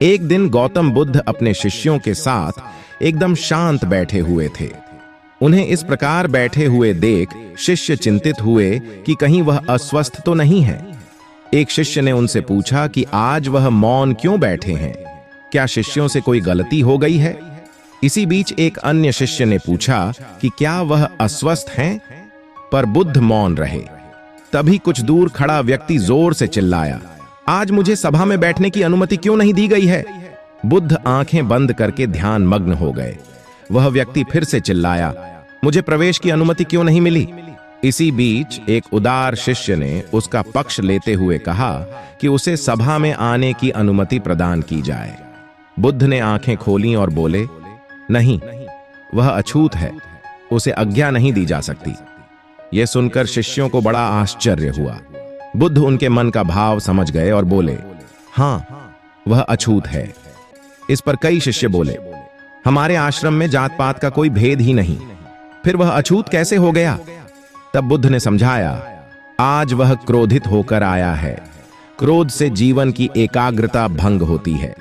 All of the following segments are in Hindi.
एक दिन गौतम बुद्ध अपने शिष्यों के साथ एकदम शांत बैठे हुए थे। उन्हें इस प्रकार बैठे हुए देख शिष्य चिंतित हुए कि कहीं वह अस्वस्थ तो नहीं है। एक शिष्य ने उनसे पूछा कि आज वह मौन क्यों बैठे हैं, क्या शिष्यों से कोई गलती हो गई है? इसी बीच एक अन्य शिष्य ने पूछा कि क्या वह अस्वस्थ हैं? पर बुद्ध मौन रहे। तभी कुछ दूर खड़ा व्यक्ति जोर से चिल्लाया, आज मुझे सभा में बैठने की अनुमति क्यों नहीं दी गई है? बुद्ध आंखें बंद करके ध्यान मग्न हो गए। वह व्यक्ति फिर से चिल्लाया, मुझे प्रवेश की अनुमति क्यों नहीं मिली? इसी बीच एक उदार शिष्य ने उसका पक्ष लेते हुए कहा कि उसे सभा में आने की अनुमति प्रदान की जाए। बुद्ध ने आंखें खोलीं और बोले, नहीं, वह अछूत है, उसे आज्ञा नहीं दी जा सकती। यह सुनकर शिष्यों को बड़ा आश्चर्य हुआ। बुद्ध उनके मन का भाव समझ गए और बोले, हां, वह अछूत है। इस पर कई शिष्य बोले, हमारे आश्रम में जात पात का कोई भेद ही नहीं, फिर वह अछूत कैसे हो गया? तब बुद्ध ने समझाया, आज वह क्रोधित होकर आया है। क्रोध से जीवन की एकाग्रता भंग होती है।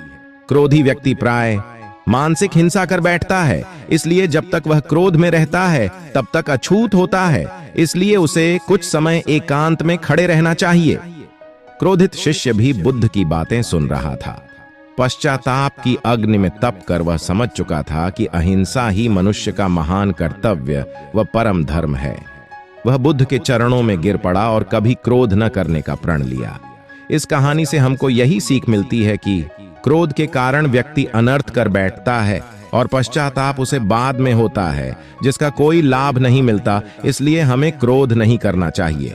क्रोधी व्यक्ति प्राय मानसिक हिंसा कर बैठता है, इसलिए जब तक वह क्रोध में रहता है तब तक अछूत होता है। इसलिए उसे कुछ समय एकांत में खड़े रहना चाहिए। क्रोधित शिष्य भी बुद्ध की बातें सुन रहा था। पश्चाताप की अग्नि में तप कर वह समझ चुका था कि अहिंसा ही मनुष्य का महान कर्तव्य व परम धर्म है। वह बुद्ध के चरणों में गिर पड़ा और कभी क्रोध न करने का प्रण लिया। इस कहानी से हमको यही सीख मिलती है कि क्रोध के कारण व्यक्ति अनर्थ कर बैठता है और पश्चाताप उसे बाद में होता है, जिसका कोई लाभ नहीं मिलता। इसलिए हमें क्रोध नहीं करना चाहिए।